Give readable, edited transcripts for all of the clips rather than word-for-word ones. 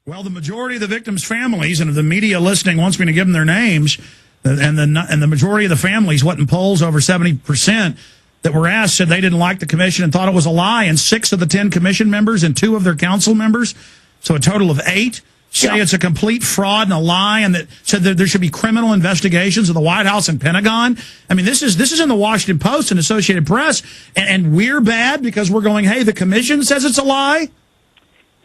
Well, the majority of the victims' families, and if the media listening wants me to give them their names, and the majority of the families, what in polls over 70% that were asked said they didn't like the commission and thought it was a lie, and 6 of the 10 commission members and 2 of their council members, so a total of 8, say it's a complete fraud and a lie, and that said that there should be criminal investigations of the White House and Pentagon. I mean, this is in the Washington Post and Associated Press, and we're bad because we're going, hey, the commission says it's a lie?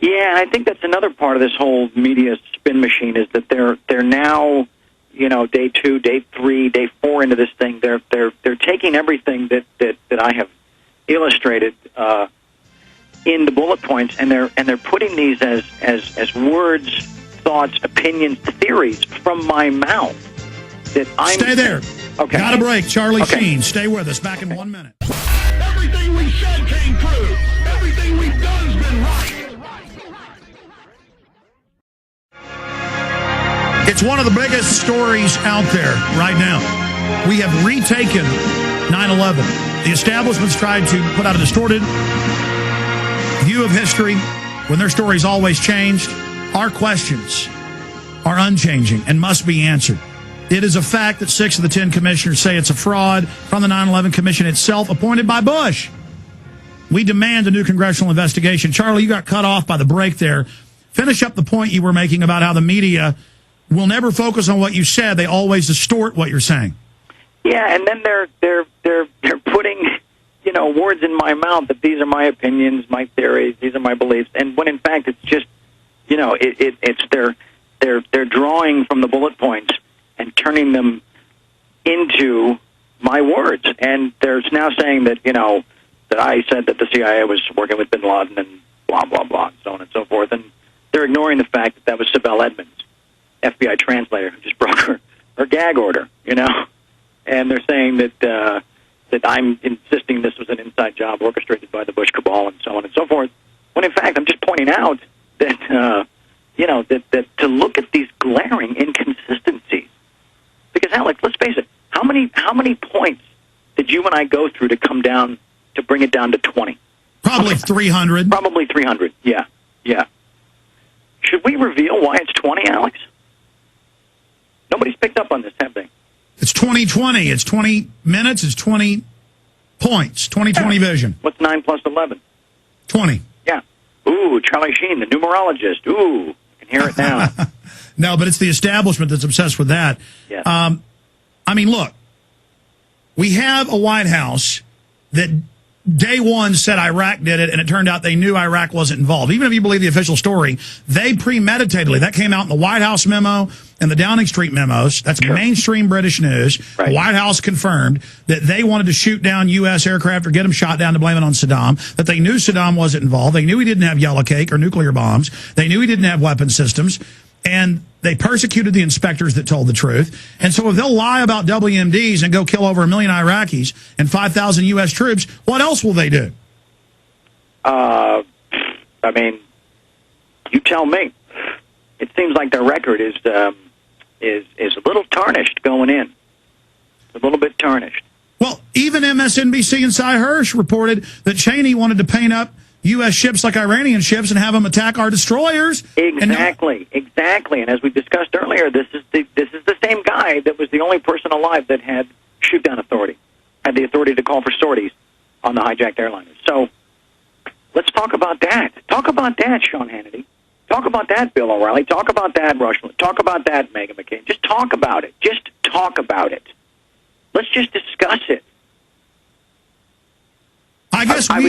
Yeah, and I think that's another part of this whole media spin machine is that they're now, day 2, day 3, day 4 into this thing. They're taking everything that I have illustrated in the bullet points, and they're putting these as words, thoughts, opinions, theories from my mouth. Stay there. Okay. Got a break. Charlie Sheen. Stay with us. Back in 1 minute. Everything we said came true. Everything we've done's been right. It's one of the biggest stories out there right now. We have retaken 9/11. The establishment's tried to put out a distorted view of history when their story's always changed. Our questions are unchanging and must be answered. It is a fact that 6 of the 10 commissioners say it's a fraud from the 9/11 Commission itself, appointed by Bush. We demand a new congressional investigation. Charlie, you got cut off by the break there. Finish up the point you were making about how the media will never focus on what you said. They always distort what you're saying. Yeah, and then they're putting words in my mouth that these are my opinions, my theories, these are my beliefs, and when in fact it's just they're drawing from the bullet points and turning them into my words, and they're now saying that that I said that the CIA was working with Bin Laden and blah blah blah and so on and so forth, and they're ignoring the fact that was Sibel Edmonds, FBI translator, who just broke her gag order, and they're saying that I'm insisting this was an inside job orchestrated by the Bush cabal and so on and so forth, when in fact I'm just pointing out that, that to look at these glaring inconsistencies, because Alex, let's face it, how many points did you and I go through to bring it down to 20? Probably 300. Probably 300, yeah. Should we reveal why it's 20, Alex? Nobody's picked up on this, have they? It's 2020. It's 20 minutes. It's 20 points. 20/20 vision. What's 9 plus 11? 20. Yeah. Ooh, Charlie Sheen, the numerologist. Ooh, I can hear it now. No, but it's the establishment that's obsessed with that. Yes. I mean, look, we have a White House that day one said Iraq did it, and it turned out they knew Iraq wasn't involved. Even if you believe the official story, they premeditatedly, that came out in the White House memo and the Downing Street memos. That's mainstream British news. Right. The White House confirmed that they wanted to shoot down U.S. aircraft or get them shot down to blame it on Saddam, that they knew Saddam wasn't involved. They knew he didn't have yellow cake or nuclear bombs. They knew he didn't have weapon systems. And they persecuted the inspectors that told the truth. And so if they'll lie about WMDs and go kill over 1 million Iraqis and 5,000 U.S. troops, what else will they do? I mean, you tell me. It seems like their record is a little tarnished going in. A little bit tarnished. Well, even MSNBC and Cy Hirsch reported that Cheney wanted to paint up U.S. ships like Iranian ships and have them attack our destroyers. Exactly. And as we discussed earlier, this is the same guy that was the only person alive that had shoot-down authority, had the authority to call for sorties on the hijacked airliners. So let's talk about that. Talk about that, Sean Hannity. Talk about that, Bill O'Reilly. Talk about that, Rush. Talk about that, Meghan McCain. Just talk about it. Just talk about it. Let's just discuss it. I guess I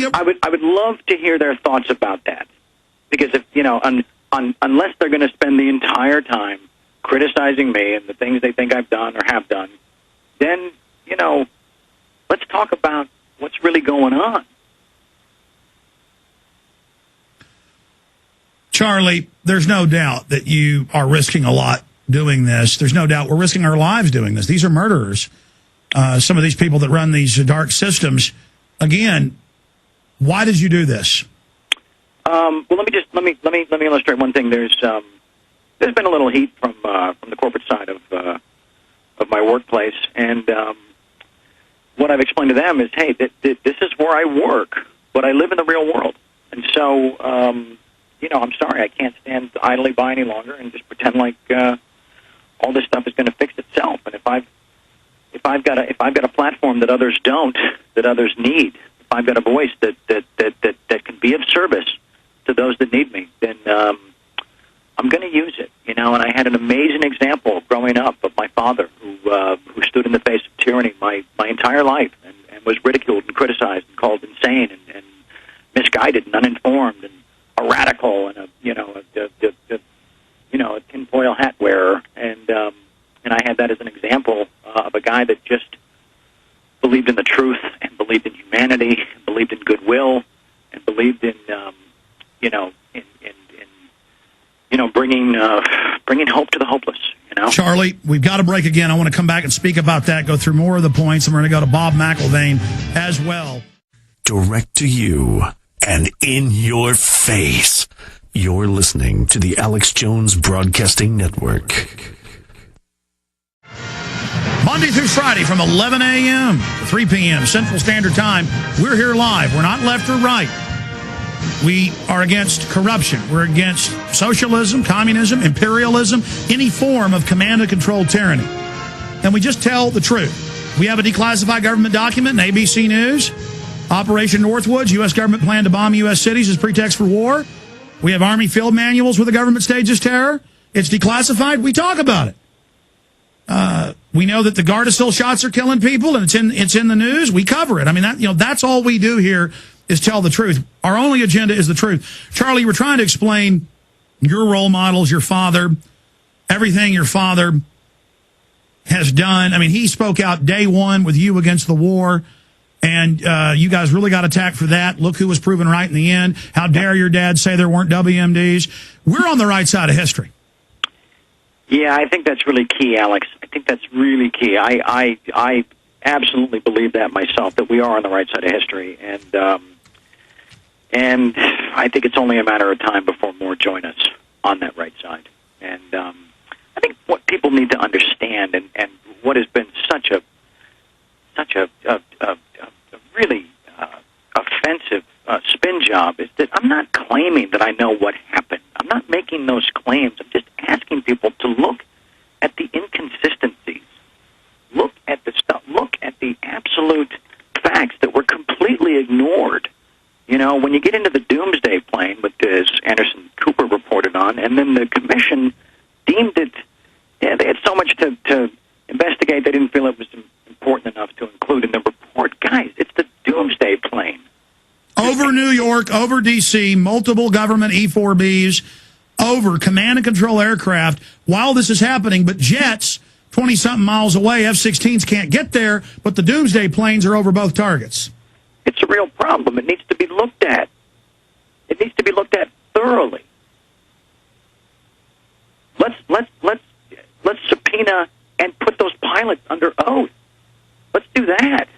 would love to hear their thoughts about that, because if unless they're going to spend the entire time criticizing me and the things they think I've done or have done, then let's talk about what's really going on. Charlie, there's no doubt that you are risking a lot doing this. There's no doubt we're risking our lives doing this. These are murderers. Some of these people that run these dark systems. Again, why did you do this? Well, let me illustrate one thing. There's been a little heat from the corporate side of my workplace, and what I've explained to them is, hey, this is where I work, but I live in the real world, and so I'm sorry, I can't stand idly by any longer and just pretend like all this stuff is going to fix itself. And if I've got a platform that others don't, that others need, if I've got a voice that can be of service to those that need me, then I'm going to use it. And I had an amazing example growing up of my father who stood in the face of tyranny my entire life and was ridiculed and criticized and called insane and misguided and uninformed and a radical and a tinfoil hat wearer, and I had that as an example of a guy that just believed in the truth and believed in humanity and believed in goodwill and believed in bringing hope to the hopeless. Charlie, we've got to break again. I want to come back and speak about that, go through more of the points, and we're going to go to Bob McIlvaine as well. Direct to you and in your face. You're listening to the Alex Jones Broadcasting Network. Monday through Friday from 11 a.m. to 3 p.m. Central Standard Time, we're here live. We're not left or right. We are against corruption. We're against socialism, communism, imperialism, any form of command and control tyranny. And we just tell the truth. We have a declassified government document in ABC News. Operation Northwoods, U.S. government plan to bomb U.S. cities as pretext for war. We have Army field manuals where the government stages terror. It's declassified. We talk about it. We know that the Gardasil shots are killing people, and it's in the news. We cover it. I mean, that's all we do here is tell the truth. Our only agenda is the truth. Charlie, you were trying to explain your role models, your father, everything your father has done. I mean, he spoke out day one with you against the war, and you guys really got attacked for that. Look who was proven right in the end. How dare your dad say there weren't WMDs? We're on the right side of history. Yeah, I think that's really key, Alex. I think that's really key. I absolutely believe that myself, that we are on the right side of history, and I think it's only a matter of time before more join us on that right side. And I think what people need to understand, and what has been such a really offensive spin job, is that I'm not claiming that I know what happened. I'm not making those claims. I'm just asking people to look at the inconsistencies, look at the stuff, look at the absolute facts that were completely ignored. When you get into the doomsday plane, with as Anderson Cooper reported on, and then the commission deemed it, they had so much to investigate, they didn't feel it was important enough to include in the report. Guys, it's the doomsday plane. Over New York, over D.C., multiple government E-4Bs, over command and control aircraft while this is happening, but jets 20-something miles away, F-16s can't get there, but the doomsday planes are over both targets. It's a real problem. It needs to be looked at. It needs to be looked at thoroughly. Let's subpoena and put those pilots under oath. Let's do that.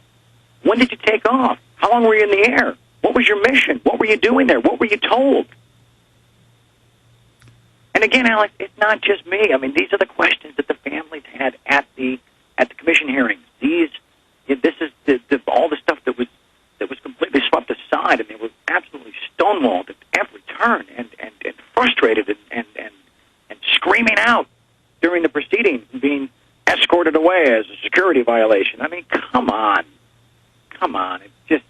When did you take off? How long were you in the air? What was your mission? What were you doing there? What were you told? And again, Alex, it's not just me. I mean, these are the questions that the families had at the commission hearings. This is all the stuff that was completely swept aside, and they were absolutely stonewalled at every turn, and frustrated and screaming out during the proceedings and being escorted away as a security violation. I mean, come on. It's just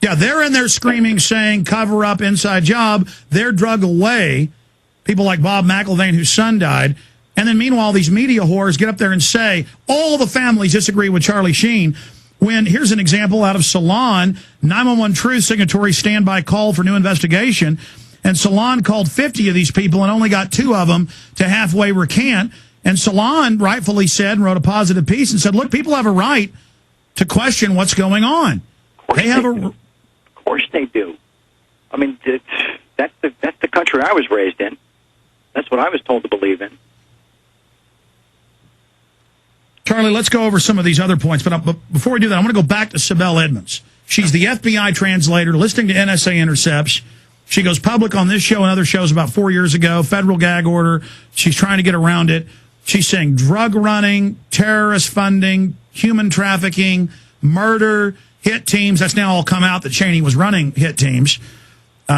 Yeah, they're in there screaming, saying, cover up, inside job. They're drug away. People like Bob McIlvaine, whose son died. And then meanwhile, these media whores get up there and say, all the families disagree with Charlie Sheen. When, here's an example out of Salon, 911 Truth signatory standby call for new investigation. And Salon called 50 of these people and only got 2 of them to halfway recant. And Salon rightfully said, and wrote a positive piece and said, look, people have a right to question what's going on. Of course they do. I mean, that's the country I was raised in. That's what I was told to believe in. Charlie, let's go over some of these other points. But before we do that, I want to go back to Sibel Edmonds. She's the FBI translator listening to NSA intercepts. She goes public on this show and other shows about 4 years ago. Federal gag order. She's trying to get around it. She's saying drug running, terrorist funding, human trafficking, murder, hit teams. That's now all come out that Cheney was running hit teams.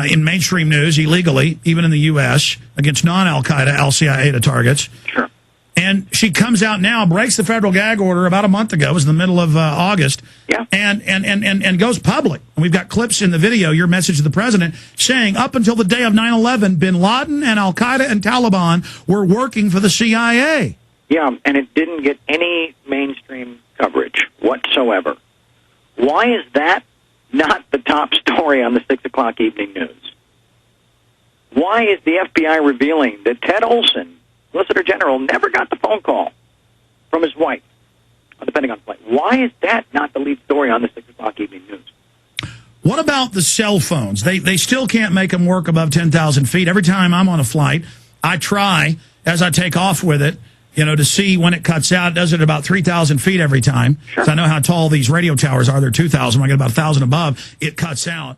in mainstream news illegally, even in the U.S., against non-Al-Qaeda, al-CIA targets. Sure. And she comes out now, breaks the federal gag order about a month ago. It was in the middle of August. Yeah. And goes public. And we've got clips in the video, your message to the president, saying up until the day of 9/11, bin Laden and Al-Qaeda and Taliban were working for the CIA. Yeah, and it didn't get any mainstream coverage whatsoever. Why is that not the top story on the 6 o'clock evening news? Why is the FBI revealing that Ted Olson, Solicitor General, never got the phone call from his wife on the Pentagon flight? Why is that not the lead story on the 6 o'clock evening news? What about the cell phones? They still can't make them work above 10,000 feet. Every time I'm on a flight, I try, as I take off with it, to see when it cuts out. It does it at about 3,000 feet every time. Sure. So I know how tall these radio towers are. They're 2,000. When I get about 1,000 above, it cuts out.